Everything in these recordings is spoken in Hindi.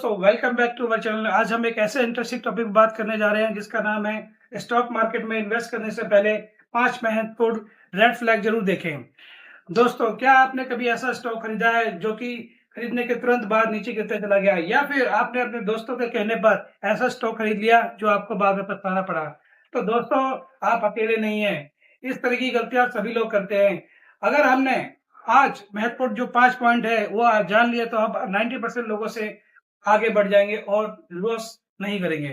दोस्तों, welcome back to our channel. आज हम एक ऐसे इंटरेस्टिंग टॉपिक पर बात करने जा रहे हैं जिसका नाम है स्टॉक मार्केट में इन्वेस्ट करने से पहले 5 महत्वपूर्ण रेड फ्लैग जरूर देखें। दोस्तों, क्या आपने कभी ऐसा स्टॉक खरीदा है जो कि खरीदने के तुरंत बाद नीचे गिरते चला गया, या फिर आपने अपने दोस्तों के कहने पर ऐसा स्टॉक खरीद लिया जो आपको बाद में पछताना पड़ा? तो दोस्तों, आप अकेले नहीं हैं। इस तरह की गलतियां सभी लोग करते हैं। अगर हमने आज महत्वपूर्ण जो 5 पॉइंट है वो आज जान लिए तो हम 90% लोगों से आगे बढ़ जाएंगे और लॉस नहीं करेंगे।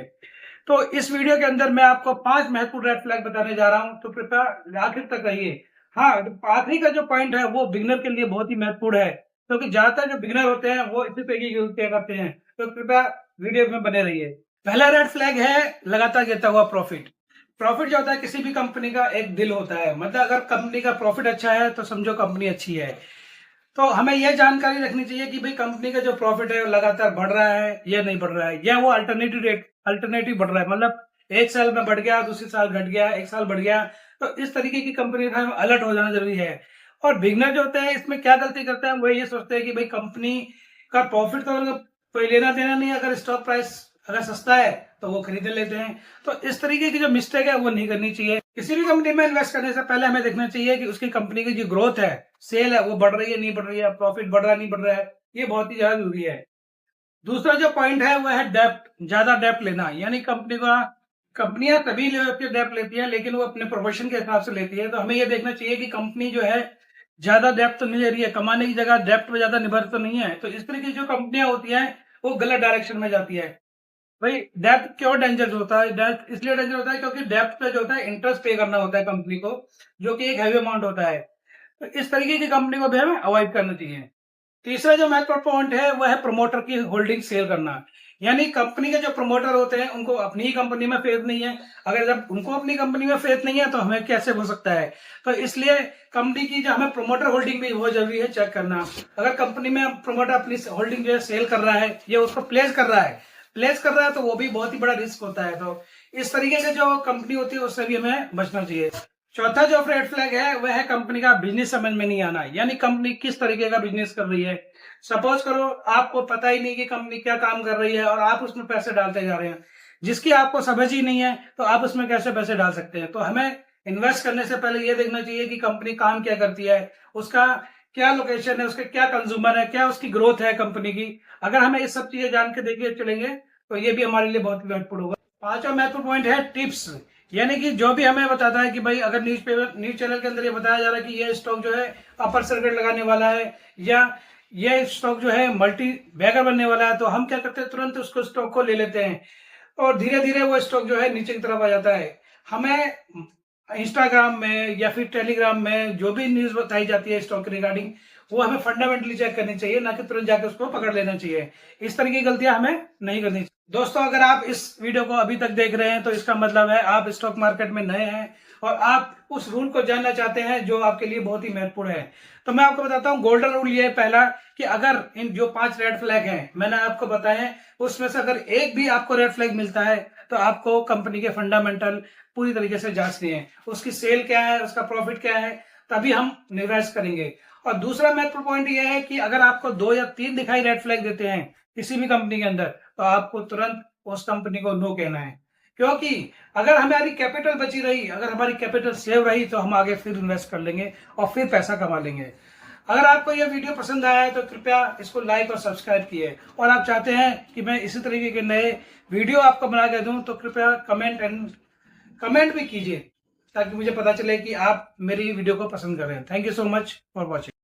तो इस वीडियो के अंदर मैं आपको 5 महत्वपूर्ण रेड फ्लैग बताने जा रहा हूं, तो कृपया आखिर तक रहिए। हाँ, आखिरी का जो पॉइंट है वो बिगिनर के लिए बहुत ही महत्वपूर्ण है, क्योंकि ज्यादातर जो बिगिनर होते हैं वो इसी तरह की गलतियां करते हैं। तो कृपया वीडियो में बने रहिए। पहला रेड फ्लैग है लगातार गिरता हुआ प्रॉफिट। प्रॉफिट जो होता है किसी भी कंपनी का एक दिल होता है। मतलब अगर कंपनी का प्रॉफिट अच्छा है तो समझो कंपनी अच्छी है। तो हमें यह जानकारी रखनी चाहिए कि भाई कंपनी का जो प्रॉफिट है वो लगातार बढ़ रहा है या नहीं बढ़ रहा है, या वो अल्टरनेटिव बढ़ रहा है। मतलब एक साल में बढ़ गया, दूसरे साल घट गया, एक साल बढ़ गया। तो इस तरीके की कंपनी का अलर्ट हो जाना जरूरी है। और बिगनर जो होते हैं इसमें क्या गलती करते हैं, वो ये सोचते हैं कि भाई कंपनी का प्रॉफिट तो कोई लेना देना नहीं, अगर स्टॉक प्राइस अगर सस्ता है तो वो खरीद लेते हैं। तो इस तरीके की जो मिस्टेक है वो नहीं करनी चाहिए। किसी भी कंपनी में इन्वेस्ट करने से पहले हमें देखना चाहिए कि उसकी कंपनी की जो ग्रोथ है, सेल है, वो बढ़ रही है नहीं बढ़ रही है, प्रॉफिट बढ़ रहा है नहीं बढ़ रहा है। ये बहुत ही ज्यादा जरूरी है। दूसरा जो पॉइंट है वह है डेप्ट। ज्यादा डेप्ट लेना, यानी कंपनियां तभी डेप्ट लेती है लेकिन वो अपने प्रोफेशन के हिसाब से लेती है। तो हमें यह देखना चाहिए कि कंपनी जो है ज्यादा डेप्ट तो नहीं ले रही है, कमाने की जगह डेप्ट में ज्यादा निर्भर तो नहीं है। तो इस तरह की जो कंपनियां होती हैं वो गलत डायरेक्शन में जाती है। भाई डेप्थ क्यों डेंजर होता है? डेप्थ इसलिए डेंजर होता है क्योंकि डेप्थ पे जो होता है इंटरेस्ट पे करना होता है कंपनी को, जो कि एक हैवी अमाउंट होता है। तो इस तरीके की कंपनी को भी हमें अवॉइड करना चाहिए। तीसरा जो महत्वपूर्ण पॉइंट है वह है प्रमोटर की होल्डिंग सेल करना। यानी कंपनी के जो प्रमोटर होते हैं उनको अपनी ही कंपनी में फेथ नहीं है। अगर जब उनको अपनी कंपनी में फेथ नहीं है तो हमें कैसे हो सकता है? तो इसलिए कंपनी की जो हमें प्रमोटर होल्डिंग भी बहुत जरूरी है चेक करना। अगर कंपनी में प्रमोटर अपनी होल्डिंग जो है सेल कर रहा है या उसको प्लेस कर रहा है तो वो भी बहुत ही बड़ा रिस्क होता है। तो इस तरीके से जो कंपनी होती है उससे भी हमें बचना चाहिए। चौथा जो रेड फ्लैग है वह है कंपनी का बिजनेस समझ में नहीं आना। यानी कंपनी किस तरीके का बिजनेस कर रही है। सपोज करो आपको पता ही नहीं कि कंपनी क्या काम कर रही है और आप उसमें पैसे डालते जा रहे हैं, जिसकी आपको समझ ही नहीं है, तो आप उसमें कैसे पैसे डाल सकते हैं? तो हमें इन्वेस्ट करने से पहले यह देखना चाहिए कि कंपनी काम क्या करती है, उसका क्या लोकेशन है, उसके क्या कंज्यूमर है, क्या उसकी ग्रोथ है कंपनी की। अगर हमें इस सब चीजें जान के देखिए चलेंगे तो ये भी हमारे लिए बहुत महत्वपूर्ण होगा। पांचवा महत्वपूर्ण पॉइंट है टिप्स। यानी कि जो भी हमें बताता है कि भाई अगर न्यूज चैनल के अंदर ये बताया जा रहा है कि ये स्टॉक जो है अपर सर्किट लगाने वाला है, या ये स्टॉक जो है मल्टी बैगर बनने वाला है, तो हम क्या करते हैं, तुरंत उसको स्टॉक को ले लेते हैं और धीरे धीरे वो स्टॉक जो है नीचे की तरफ आ जाता है। हमें इंस्टाग्राम में या फिर टेलीग्राम में जो भी न्यूज बताई जाती है स्टॉक के रिगार्डिंग, वो हमें फंडामेंटली चेक करनी चाहिए, ना कि तुरंत जाकर उसको पकड़ लेना चाहिए। इस तरह की गलतियां हमें नहीं करनी चाहिए। दोस्तों, अगर आप इस वीडियो को अभी तक देख रहे हैं तो इसका मतलब है आप स्टॉक मार्केट में नए हैं और आप उस रूल को जानना चाहते हैं जो आपके लिए बहुत ही महत्वपूर्ण है। तो मैं आपको बताता हूं, गोल्डन रूल ये है पहला, कि अगर इन जो 5 रेड फ्लैग हैं मैंने आपको बताए हैं, उसमें से अगर एक भी आपको रेड फ्लैग मिलता है तो आपको कंपनी के फंडामेंटल पूरी तरीके से जांचनी है। उसकी सेल क्या है, उसका प्रॉफिट क्या है, तभी हम निवेश करेंगे। और दूसरा महत्वपूर्ण पॉइंट यह है कि अगर आपको 2 या 3 दिखाई रेड फ्लैग देते हैं किसी भी कंपनी के अंदर, तो आपको तुरंत उस कंपनी को नो कहना है। क्योंकि अगर हमारी कैपिटल बची रही, अगर हमारी कैपिटल सेव रही, तो हम आगे फिर इन्वेस्ट कर लेंगे और फिर पैसा कमा लेंगे। अगर आपको यह वीडियो पसंद आया है तो कृपया इसको लाइक और सब्सक्राइब कीजिए, और आप चाहते हैं कि मैं इसी तरीके के नए वीडियो आपको बना के दूं तो कृपया कमेंट भी कीजिए, ताकि मुझे पता चले कि आप मेरी वीडियो को पसंद कर रहे हैं। Thank you so much for watching.